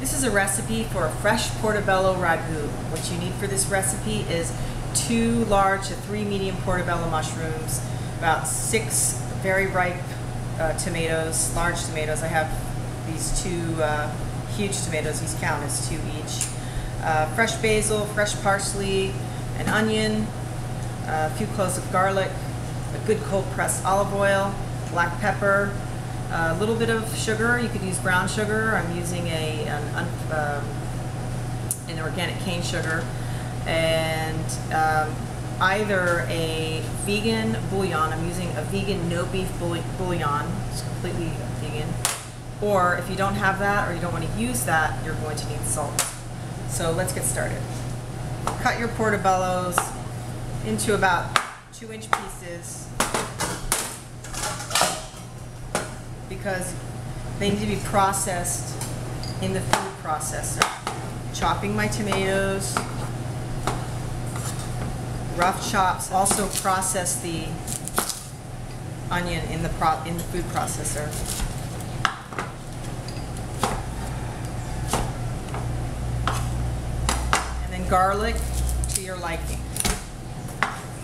This is a recipe for a fresh portobello ragu. What you need for this recipe is 2 large to 3 medium portobello mushrooms, about 6 very ripe tomatoes, large tomatoes. I have these 2 huge tomatoes, these count as 2 each. Fresh basil, fresh parsley, an onion, a few cloves of garlic, a good cold pressed olive oil, black pepper, a little bit of sugar. You could use brown sugar. I'm using an organic cane sugar, and either a vegan bouillon. I'm using a vegan no beef bouillon. It's completely vegan. Or if you don't have that, or you don't want to use that, you're going to need salt. So let's get started. Cut your portobellos into about 2-inch pieces, because they need to be processed in the food processor. Chopping my tomatoes, rough chops. Also process the onion in the food processor. And then garlic to your liking.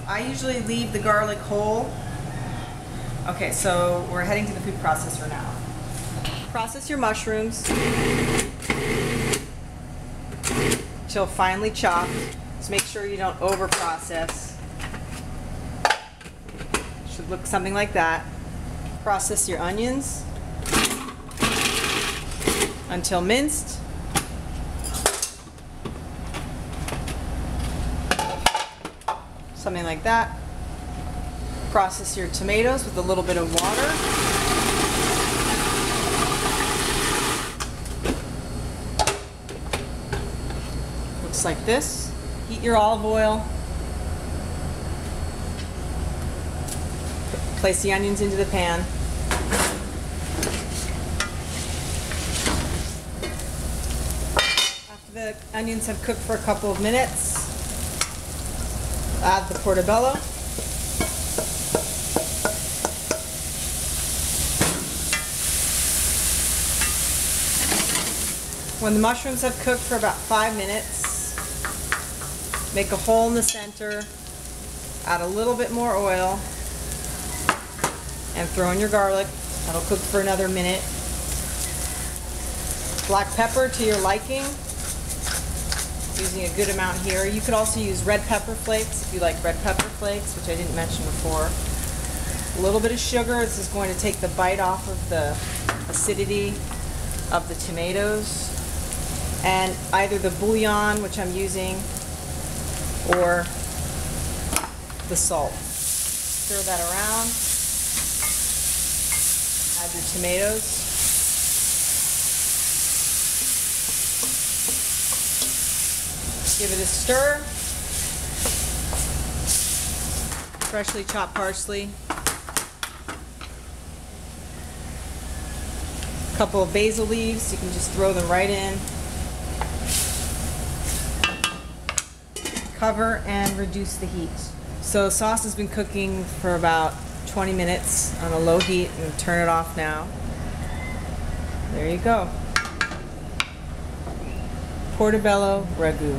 I usually leave the garlic whole. Okay, so we're heading to the food processor now. Process your mushrooms till finely chopped. Just make sure you don't over process. Should look something like that. Process your onions until minced. Something like that. Process your tomatoes with a little bit of water. Looks like this. Heat your olive oil. Place the onions into the pan. After the onions have cooked for a couple of minutes, add the portobello. When the mushrooms have cooked for about 5 minutes, make a hole in the center, add a little bit more oil, and throw in your garlic. That'll cook for another minute. Black pepper to your liking. Using a good amount here. You could also use red pepper flakes if you like red pepper flakes, which I didn't mention before. A little bit of sugar. This is going to take the bite off of the acidity of the tomatoes. And either the bouillon, which I'm using, or the salt. Stir that around. Add your tomatoes. Give it a stir. Freshly chopped parsley. A couple of basil leaves. You can just throw them right in. Cover and reduce the heat. So the sauce has been cooking for about 20 minutes on a low heat, and turn it off now. There you go. Portobello ragu.